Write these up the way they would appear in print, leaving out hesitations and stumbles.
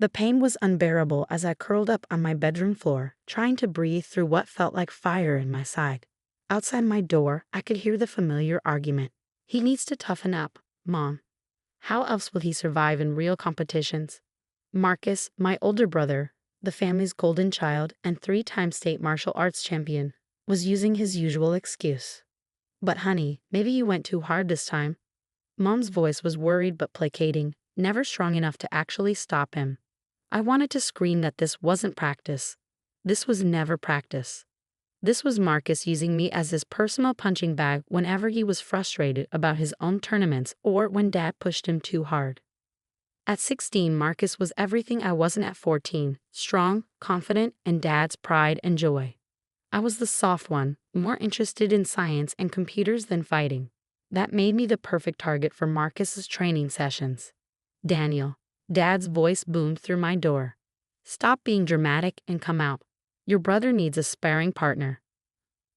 The pain was unbearable as I curled up on my bedroom floor, trying to breathe through what felt like fire in my side. Outside my door, I could hear the familiar argument. He needs to toughen up, Mom. How else will he survive in real competitions? Marcus, my older brother, the family's golden child and three-time state martial arts champion, was using his usual excuse. But honey, maybe you went too hard this time. Mom's voice was worried but placating, never strong enough to actually stop him. I wanted to scream that this wasn't practice. This was never practice. This was Marcus using me as his personal punching bag whenever he was frustrated about his own tournaments or when Dad pushed him too hard. At 16, Marcus was everything I wasn't at 14, strong, confident, and Dad's pride and joy. I was the soft one, more interested in science and computers than fighting. That made me the perfect target for Marcus's training sessions. Daniel, Dad's voice boomed through my door. Stop being dramatic and come out. Your brother needs a sparring partner.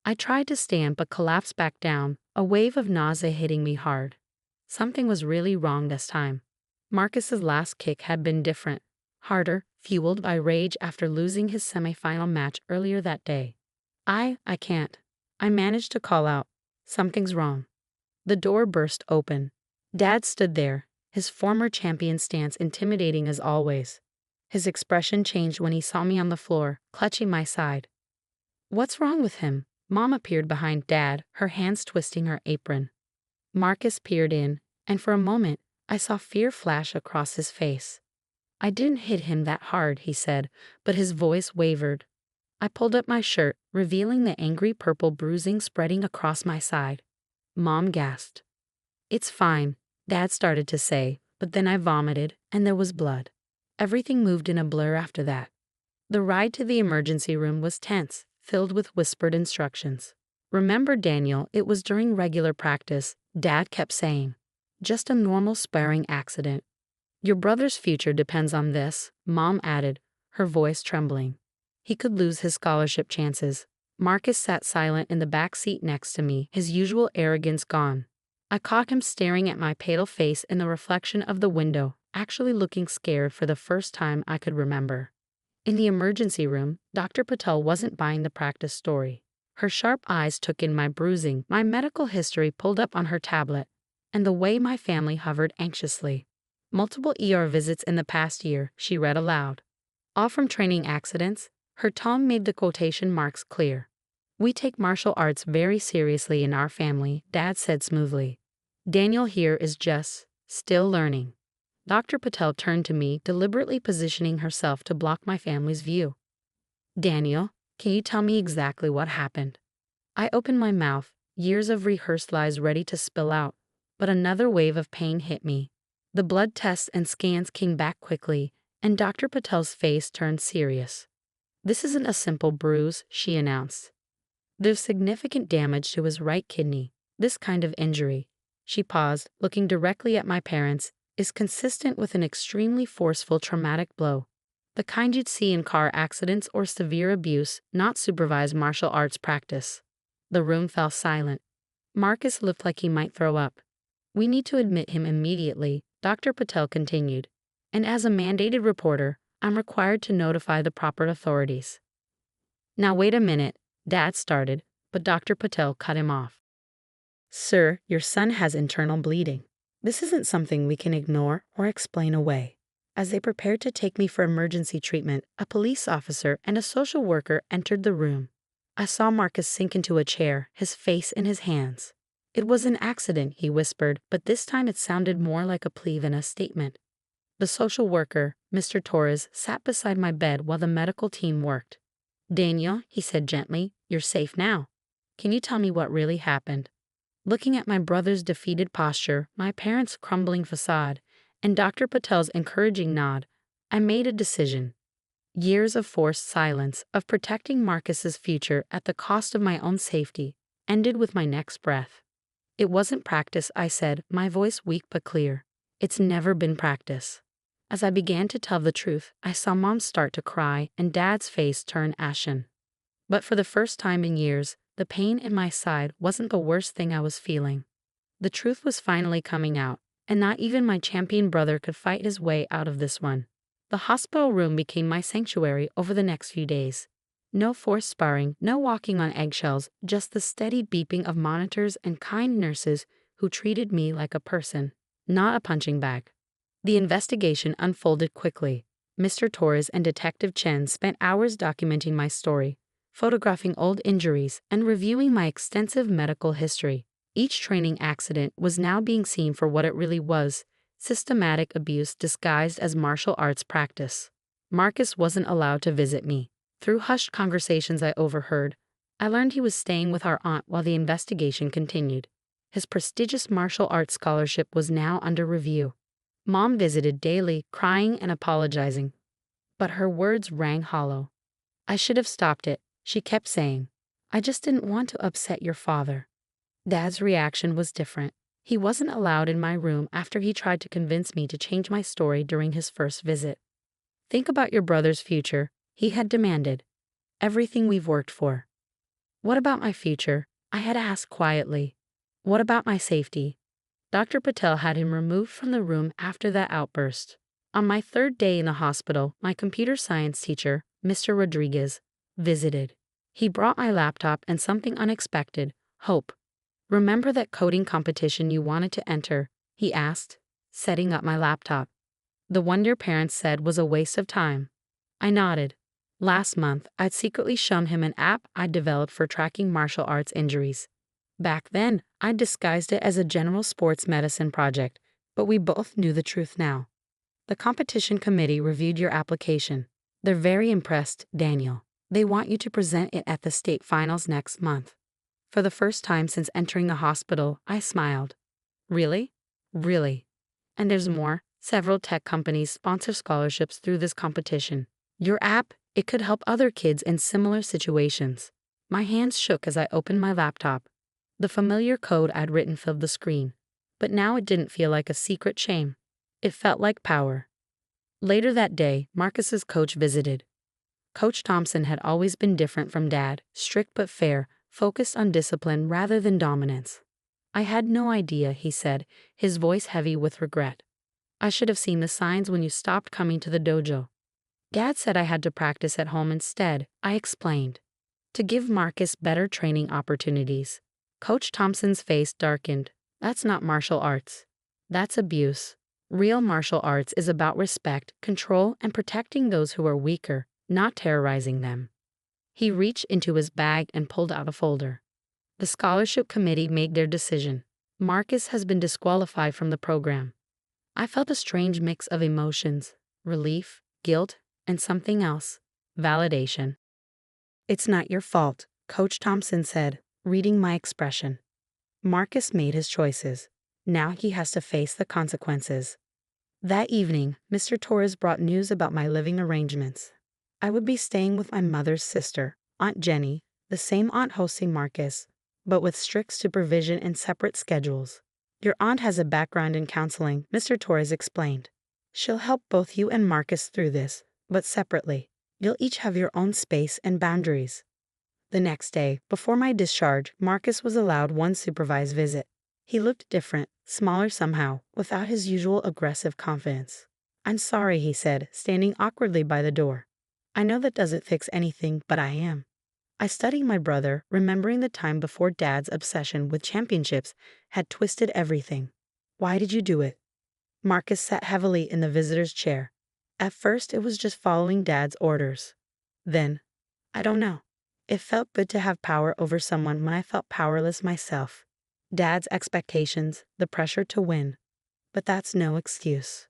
I tried to stand but collapsed back down, a wave of nausea hitting me hard. Something was really wrong this time. Marcus's last kick had been different, harder, fueled by rage after losing his semifinal match earlier that day. I can't. I managed to call out, something's wrong. The door burst open. Dad stood there, his former champion stance intimidating as always. His expression changed when he saw me on the floor, clutching my side. What's wrong with him? Mom appeared behind Dad, her hands twisting her apron. Marcus peered in, and for a moment, I saw fear flash across his face. I didn't hit him that hard, he said, but his voice wavered. I pulled up my shirt, revealing the angry purple bruising spreading across my side. Mom gasped. It's fine, Dad started to say, but then I vomited, and there was blood. Everything moved in a blur after that. The ride to the emergency room was tense, filled with whispered instructions. Remember, Daniel, it was during regular practice, Dad kept saying. Just a normal sparring accident. Your brother's future depends on this, Mom added, her voice trembling. He could lose his scholarship chances. Marcus sat silent in the back seat next to me, his usual arrogance gone. I caught him staring at my pale face in the reflection of the window, actually looking scared for the first time I could remember. In the emergency room, Dr. Patel wasn't buying the practice story. Her sharp eyes took in my bruising, my medical history pulled up on her tablet, and the way my family hovered anxiously. Multiple ER visits in the past year, she read aloud. All from training accidents, her tone made the quotation marks clear. We take martial arts very seriously in our family, Dad said smoothly. Daniel here is just still learning. Dr. Patel turned to me, deliberately positioning herself to block my family's view. Daniel, can you tell me exactly what happened? I opened my mouth, years of rehearsed lies ready to spill out, but another wave of pain hit me. The blood tests and scans came back quickly, and Dr. Patel's face turned serious. This isn't a simple bruise, she announced. There's significant damage to his right kidney. This kind of injury, she paused, looking directly at my parents, is consistent with an extremely forceful traumatic blow. The kind you'd see in car accidents or severe abuse, not supervised martial arts practice. The room fell silent. Marcus looked like he might throw up. We need to admit him immediately, Dr. Patel continued. And as a mandated reporter, I'm required to notify the proper authorities. Now wait a minute, Dad started, but Dr. Patel cut him off. Sir, your son has internal bleeding. This isn't something we can ignore or explain away. As they prepared to take me for emergency treatment, a police officer and a social worker entered the room. I saw Marcus sink into a chair, his face in his hands. It was an accident, he whispered, but this time it sounded more like a plea than a statement. The social worker, Mr. Torres, sat beside my bed while the medical team worked. Daniel, he said gently, you're safe now. Can you tell me what really happened? Looking at my brother's defeated posture, my parents' crumbling facade, and Dr. Patel's encouraging nod, I made a decision. Years of forced silence, of protecting Marcus's future at the cost of my own safety, ended with my next breath. It wasn't practice, I said, my voice weak but clear. It's never been practice. As I began to tell the truth, I saw Mom start to cry and Dad's face turn ashen. But for the first time in years, the pain in my side wasn't the worst thing I was feeling. The truth was finally coming out, and not even my champion brother could fight his way out of this one. The hospital room became my sanctuary over the next few days. No forced sparring, no walking on eggshells, just the steady beeping of monitors and kind nurses who treated me like a person, not a punching bag. The investigation unfolded quickly. Mr. Torres and Detective Chen spent hours documenting my story, photographing old injuries, and reviewing my extensive medical history. Each training accident was now being seen for what it really was: systematic abuse disguised as martial arts practice. Marcus wasn't allowed to visit me. Through hushed conversations I overheard, I learned he was staying with our aunt while the investigation continued. His prestigious martial arts scholarship was now under review. Mom visited daily, crying and apologizing. But her words rang hollow. I should have stopped it, she kept saying. I just didn't want to upset your father. Dad's reaction was different. He wasn't allowed in my room after he tried to convince me to change my story during his first visit. Think about your brother's future, he had demanded. Everything we've worked for. What about my future? I had asked quietly. What about my safety? Dr. Patel had him removed from the room after that outburst. On my third day in the hospital, my computer science teacher, Mr. Rodriguez, visited. He brought my laptop and something unexpected: hope. Remember that coding competition you wanted to enter? He asked, setting up my laptop. The one your parents said was a waste of time. I nodded. Last month, I'd secretly shown him an app I'd developed for tracking martial arts injuries. Back then, I'd disguised it as a general sports medicine project, but we both knew the truth now. The competition committee reviewed your application. They're very impressed, Daniel. They want you to present it at the state finals next month. For the first time since entering the hospital, I smiled. Really? Really. And there's more. Several tech companies sponsor scholarships through this competition. Your app, it could help other kids in similar situations. My hands shook as I opened my laptop. The familiar code I'd written filled the screen. But now it didn't feel like a secret shame. It felt like power. Later that day, Marcus's coach visited. Coach Thompson had always been different from Dad, strict but fair, focused on discipline rather than dominance. I had no idea, he said, his voice heavy with regret. I should have seen the signs when you stopped coming to the dojo. Dad said I had to practice at home instead, I explained. To give Marcus better training opportunities. Coach Thompson's face darkened. That's not martial arts. That's abuse. Real martial arts is about respect, control, and protecting those who are weaker, not terrorizing them. He reached into his bag and pulled out a folder. The scholarship committee made their decision. Marcus has been disqualified from the program. I felt a strange mix of emotions: relief, guilt, and something else: validation. It's not your fault, Coach Thompson said, reading my expression. Marcus made his choices. Now he has to face the consequences. That evening, Mr. Torres brought news about my living arrangements. I would be staying with my mother's sister, Aunt Jenny, the same aunt hosting Marcus, but with strict supervision and separate schedules. Your aunt has a background in counseling, Mr. Torres explained. She'll help both you and Marcus through this, but separately. You'll each have your own space and boundaries. The next day, before my discharge, Marcus was allowed one supervised visit. He looked different, smaller somehow, without his usual aggressive confidence. I'm sorry, he said, standing awkwardly by the door. I know that doesn't fix anything, but I am. I studied my brother, remembering the time before Dad's obsession with championships had twisted everything. Why did you do it? Marcus sat heavily in the visitor's chair. At first, it was just following Dad's orders. Then, I don't know. It felt good to have power over someone when I felt powerless myself. Dad's expectations, the pressure to win. But that's no excuse.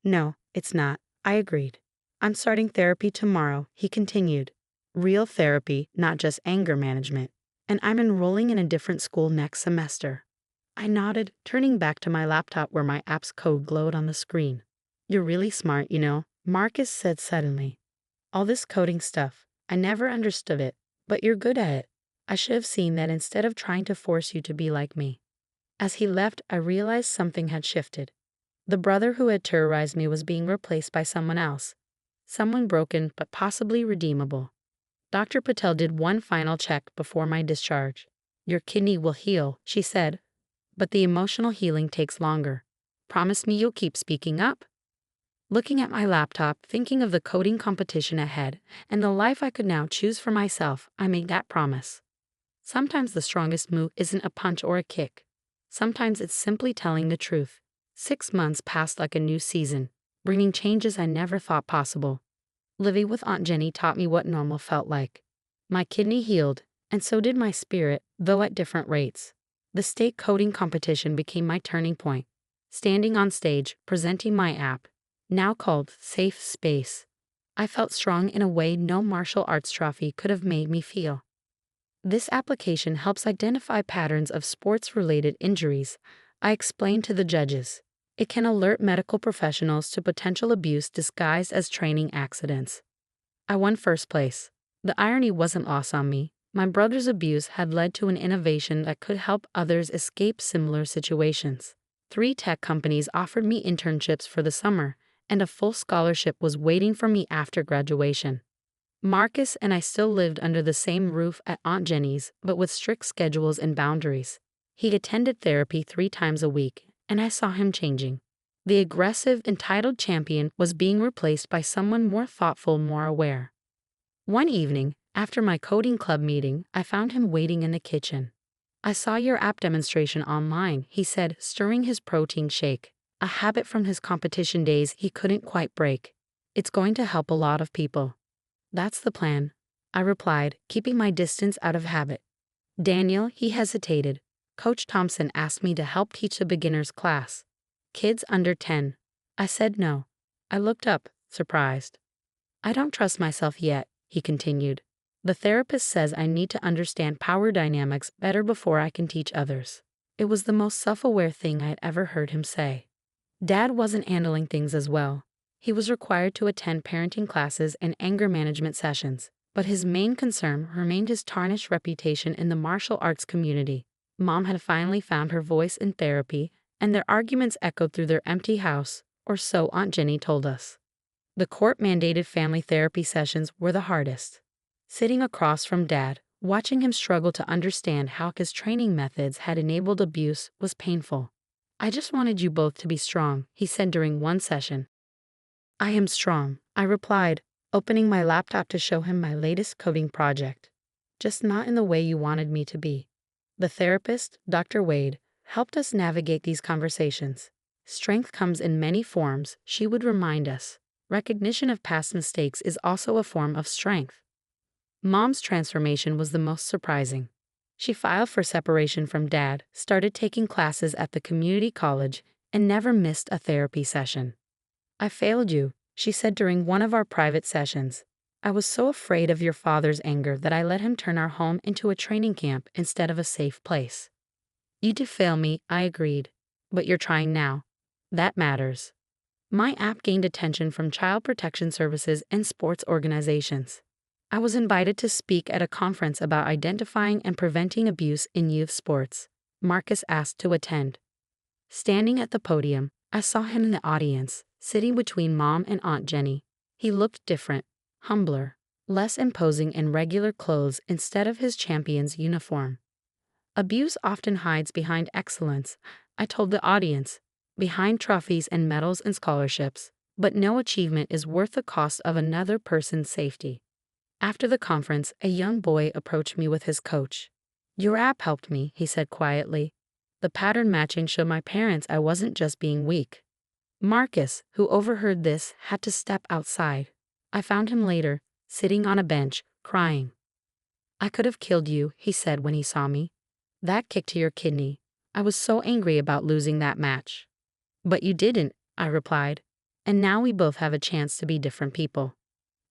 No, it's not, I agreed. I'm starting therapy tomorrow, he continued. Real therapy, not just anger management. And I'm enrolling in a different school next semester. I nodded, turning back to my laptop where my app's code glowed on the screen. You're really smart, you know, Marcus said suddenly. All this coding stuff, I never understood it, but you're good at it. I should have seen that instead of trying to force you to be like me. As he left, I realized something had shifted. The brother who had terrorized me was being replaced by someone else. Someone broken, but possibly redeemable. Dr. Patel did one final check before my discharge. Your kidney will heal, she said, but the emotional healing takes longer. Promise me you'll keep speaking up? Looking at my laptop, thinking of the coding competition ahead, and the life I could now choose for myself, I made that promise. Sometimes the strongest move isn't a punch or a kick. Sometimes it's simply telling the truth. 6 months passed like a new season, bringing changes I never thought possible. Living with Aunt Jenny taught me what normal felt like. My kidney healed, and so did my spirit, though at different rates. The state coding competition became my turning point. Standing on stage, presenting my app, now called Safe Space, I felt strong in a way no martial arts trophy could have made me feel. This application helps identify patterns of sports-related injuries, I explained to the judges. It can alert medical professionals to potential abuse disguised as training accidents. I won first place. The irony wasn't lost on me. My brother's abuse had led to an innovation that could help others escape similar situations. 3 tech companies offered me internships for the summer, and a full scholarship was waiting for me after graduation. Marcus and I still lived under the same roof at Aunt Jenny's, but with strict schedules and boundaries. He attended therapy 3 times a week, and I saw him changing. The aggressive, entitled champion was being replaced by someone more thoughtful, more aware. One evening, after my coding club meeting, I found him waiting in the kitchen. "I saw your app demonstration online," he said, stirring his protein shake, a habit from his competition days he couldn't quite break. "It's going to help a lot of people." "That's the plan," I replied, keeping my distance out of habit. "Daniel," he hesitated. "Coach Thompson asked me to help teach a beginner's class. Kids under 10. I said no. I looked up, surprised. "I don't trust myself yet," he continued. "The therapist says I need to understand power dynamics better before I can teach others." It was the most self-aware thing I had ever heard him say. Dad wasn't handling things as well. He was required to attend parenting classes and anger management sessions, but his main concern remained his tarnished reputation in the martial arts community. Mom had finally found her voice in therapy, and their arguments echoed through their empty house, or so Aunt Jenny told us. The court-mandated family therapy sessions were the hardest. Sitting across from Dad, watching him struggle to understand how his training methods had enabled abuse was painful. "I just wanted you both to be strong," he said during one session. "I am strong," I replied, opening my laptop to show him my latest coding project. "Just not in the way you wanted me to be." The therapist, Dr. Wade, helped us navigate these conversations. Strength comes in many forms, she would remind us. Recognition of past mistakes is also a form of strength. Mom's transformation was the most surprising. She filed for separation from Dad, started taking classes at the community college, and never missed a therapy session. "I failed you," she said during one of our private sessions. "I was so afraid of your father's anger that I let him turn our home into a training camp instead of a safe place." "You did fail me," I agreed. "But you're trying now. That matters." My app gained attention from child protection services and sports organizations. I was invited to speak at a conference about identifying and preventing abuse in youth sports. Marcus asked to attend. Standing at the podium, I saw him in the audience, sitting between Mom and Aunt Jenny. He looked different, humbler, less imposing in regular clothes instead of his champion's uniform. "Abuse often hides behind excellence," I told the audience, "behind trophies and medals and scholarships, but no achievement is worth the cost of another person's safety." After the conference, a young boy approached me with his coach. "Your app helped me," he said quietly. "The pattern matching showed my parents I wasn't just being weak." Marcus, who overheard this, had to step outside. I found him later, sitting on a bench, crying. "I could have killed you," he said when he saw me. "That kick to your kidney. I was so angry about losing that match." "But you didn't," I replied. "And now we both have a chance to be different people."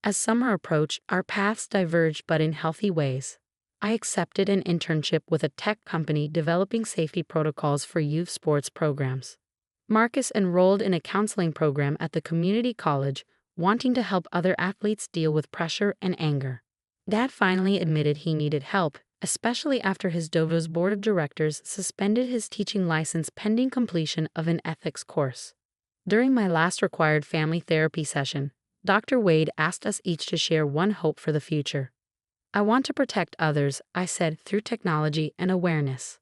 As summer approached, our paths diverged but in healthy ways. I accepted an internship with a tech company developing safety protocols for youth sports programs. Marcus enrolled in a counseling program at the community college, wanting to help other athletes deal with pressure and anger. Dad finally admitted he needed help, especially after his Dovo's board of directors suspended his teaching license pending completion of an ethics course. During my last required family therapy session, Dr. Wade asked us each to share one hope for the future. "I want to protect others," I said, "through technology and awareness."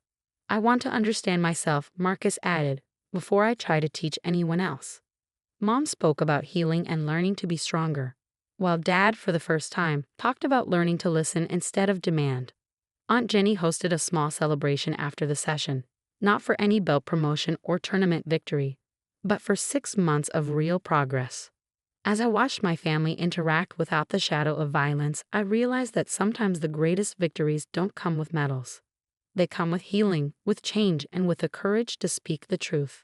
"I want to understand myself," Marcus added, "before I try to teach anyone else." Mom spoke about healing and learning to be stronger, while Dad, for the first time, talked about learning to listen instead of demand. Aunt Jenny hosted a small celebration after the session, not for any belt promotion or tournament victory, but for 6 months of real progress. As I watched my family interact without the shadow of violence, I realized that sometimes the greatest victories don't come with medals. They come with healing, with change, and with the courage to speak the truth.